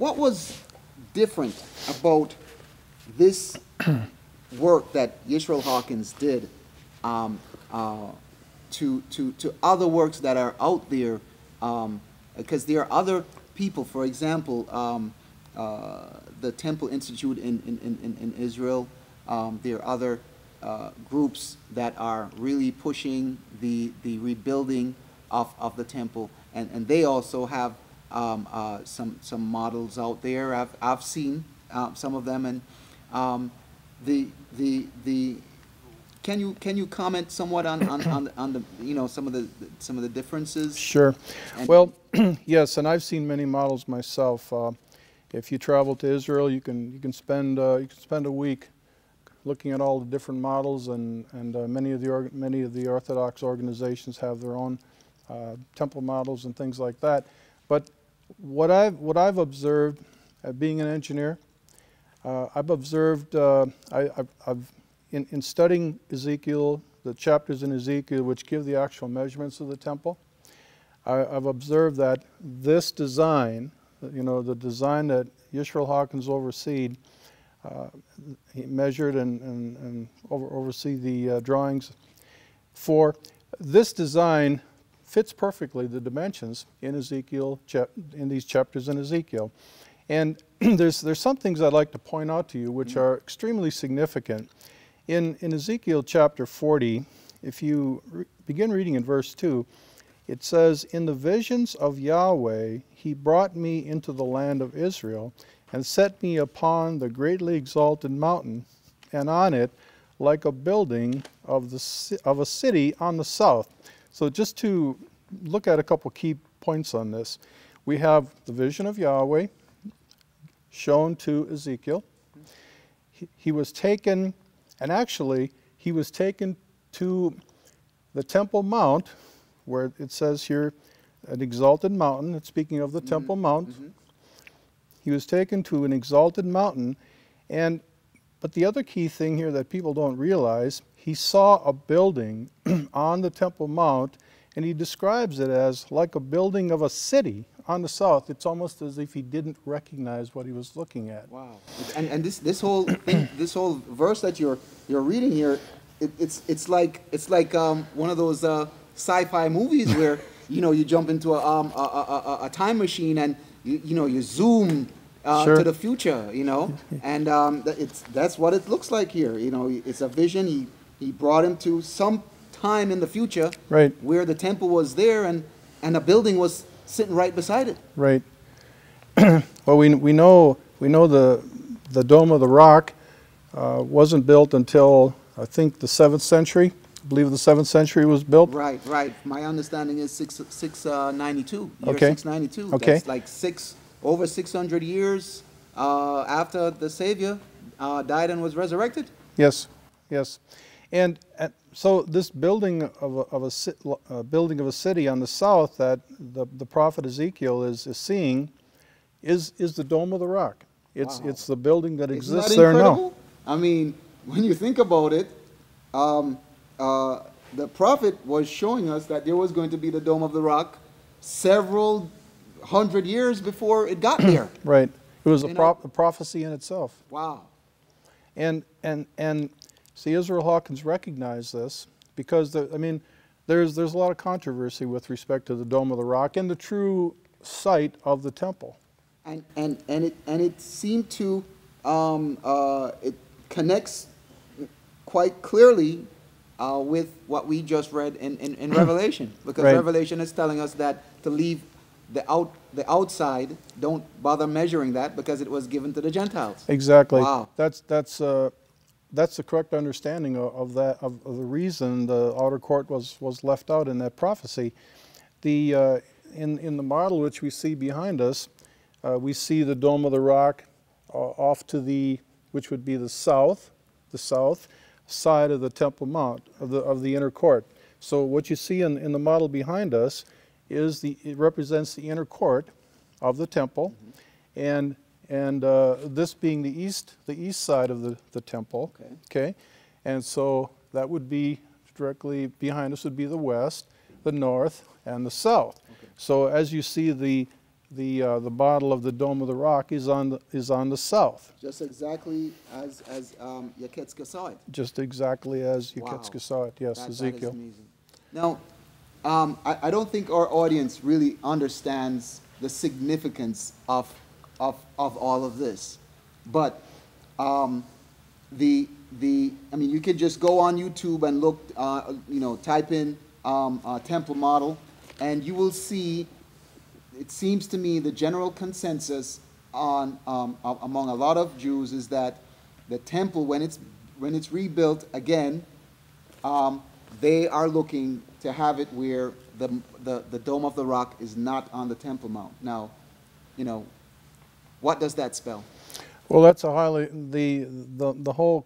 what was different about this work that Yisrayl Hawkins did to other works that are out there? Because there are other people, for example, the Temple Institute in Israel. There are other groups that are really pushing the rebuilding of the temple, and they also have some models out there. I've seen some of them, and can you comment somewhat on the some of the differences? Sure. And well, yes, and I've seen many models myself. If you travel to Israel, you can spend a week looking at all the different models, and many of the Orthodox organizations have their own temple models and things like that. But what I've observed, being an engineer, I've observed in studying Ezekiel, the chapters in Ezekiel which give the actual measurements of the temple, I've observed that this design, the design that Yisrayl Hawkins overseed, he measured and oversee the drawings for. This design fits perfectly the dimensions in Ezekiel, in these chapters in Ezekiel. And there's some things I'd like to point out to you which are extremely significant. In Ezekiel chapter 40, if you begin reading in verse 2, it says, "In the visions of Yahweh he brought me into the land of Israel, and set me upon the greatly exalted mountain, and on it like a building of a city on the south." So just to look at a couple key points on this, we have the vision of Yahweh shown to Ezekiel. He was taken, and actually he was taken to the Temple Mount, where it says here an exalted mountain. It's speaking of the Temple Mount. He was taken to an exalted mountain, but the other key thing here that people don't realize, he saw a building on the Temple Mount, and he describes it as like a building of a city on the south. It's almost as if he didn't recognize what he was looking at. Wow! And this whole thing, this whole verse that you're reading here, it's like one of those sci-fi movies where you jump into a time machine and you zoom Sure. to the future, and that's what it looks like here. It's a vision. He brought him to some time in the future, Right. where the temple was there and a building was sitting right beside it. Right. Well, we know the Dome of the Rock wasn't built until I think the 7th century. I believe the 7th century was built. Right. My understanding is 692. Year Okay. 692. Okay. That's like over 600 years after the Savior died and was resurrected. Yes. And so this building of a city on the south that the prophet Ezekiel is seeing is the Dome of the Rock. It's Wow. it's the building that Isn't exists that there now. incredible? I mean, when you think about it, the prophet was showing us that there was going to be the Dome of the Rock several hundred years before it got there. Right. It was a You prophecy in itself. Wow. And see, Yisrayl Hawkins recognized this because there's a lot of controversy with respect to the Dome of the Rock and the true site of the temple. And it seemed to it connects quite clearly with what we just read in Revelation, because Right. Revelation is telling us that to leave the outside, don't bother measuring that because it was given to the Gentiles. Exactly. Wow. That's the correct understanding of the reason the outer court was left out in that prophecy. In the model which we see behind us, we see the Dome of the Rock off to which would be the south side of the Temple Mount of the inner court. So what you see in the model behind us it represents the inner court of the temple, and this being the east side of the temple. Okay, and so that would be directly behind us would be the west, the north, and the south. Okay. So as you see the model of the Dome of the Rock is on the south. Just exactly as Yaketska saw it. Just exactly as Wow. Yaketska saw it. Yes, That Ezekiel. is amazing. Now, I don't think our audience really understands the significance of all of this, but I mean, you could just go on YouTube and look, type in temple model, and you will see. It seems to me the general consensus on among a lot of Jews is that the temple, when it's rebuilt again, they are looking to have it where the Dome of the Rock is not on the Temple Mount. Now, what does that spell? Well, that's a highly the whole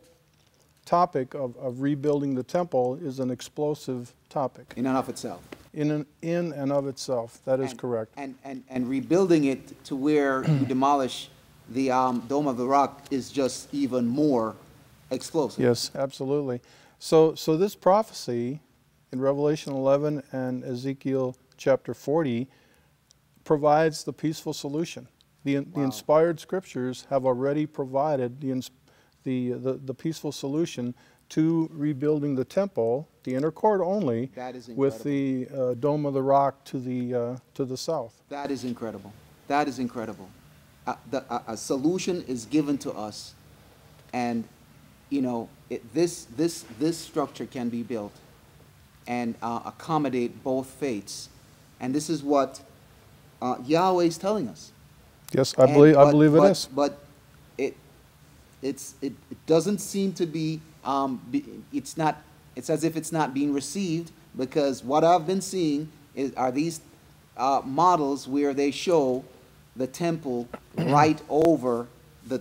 topic of rebuilding the temple is an explosive topic. In and of itself. In and of itself, that is correct. And rebuilding it to where you demolish the Dome of the Rock is just even more explosive. Yes, absolutely. So this prophecy in Revelation 11 and Ezekiel chapter 40 provides the peaceful solution. The inspired scriptures have already provided the peaceful solution to rebuilding the temple, the inner court only, with the Dome of the Rock to the south. That is incredible. That is incredible. A solution is given to us, and this structure can be built and accommodate both faiths, and this is what Yahweh is telling us. Yes, I believe it is. But it doesn't seem to be. It's not. It's as if it's not being received, because what I've been seeing are these models where they show the temple right over the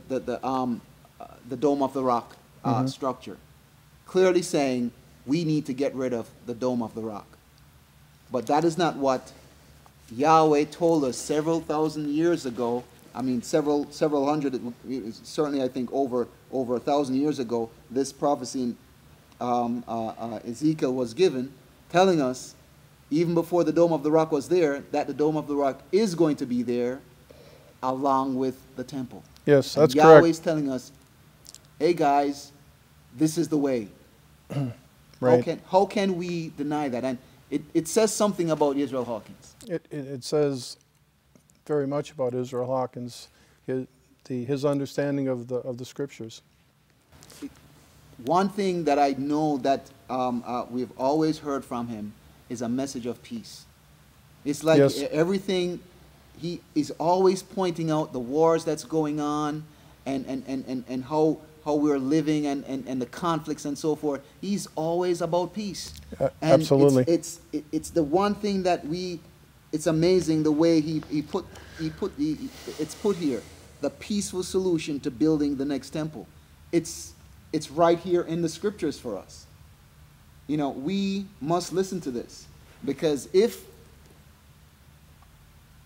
Dome of the Rock structure, clearly saying we need to get rid of the Dome of the Rock. But that is not what Yahweh told us several thousand years ago. I mean, several hundred, certainly I think over 1,000 years ago, this prophecy in Ezekiel was given, telling us, even before the Dome of the Rock was there, that the Dome of the Rock is going to be there along with the temple. Yes, that's and correct. Yahweh's telling us, hey guys, this is the way. Right. How can we deny that? And it says something about Yisrayl Hawkins. It says very much about Yisrayl Hawkins, his understanding of the scriptures. One thing that I know that we've always heard from him is a message of peace. It's like everything, he is always pointing out the wars that's going on and how we're living and the conflicts and so forth. He's always about peace. And absolutely. It's the one thing that it's amazing the way it's put here, the peaceful solution to building the next temple. It's right here in the scriptures for us. We must listen to this, because if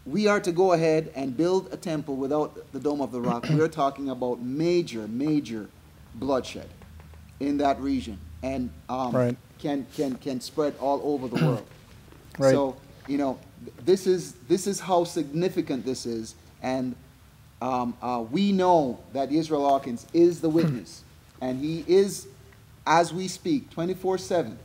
we are to go ahead and build a temple without the Dome of the Rock, we're talking about major bloodshed in that region, and can spread all over the world. Right. So this is how significant this is, and we know that Yisrayl Hawkins is the witness, and he is, as we speak, 24/7,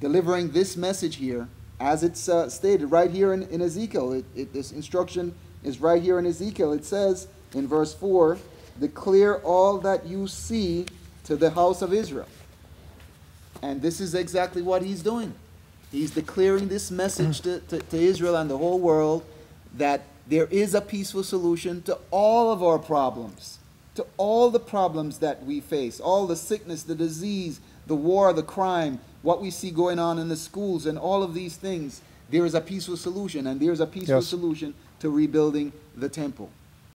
delivering this message here, as it's stated right here in Ezekiel. This instruction is right here in Ezekiel. It says in verse 4, declare all that you see to the house of Israel. And this is exactly what he's doing. He's declaring this message to Israel and the whole world, that there is a peaceful solution to all of our problems, to all the problems that we face, all the sickness, the disease, the war, the crime, what we see going on in the schools, and all of these things. There is a peaceful solution, and there is a peaceful solution to rebuilding the temple.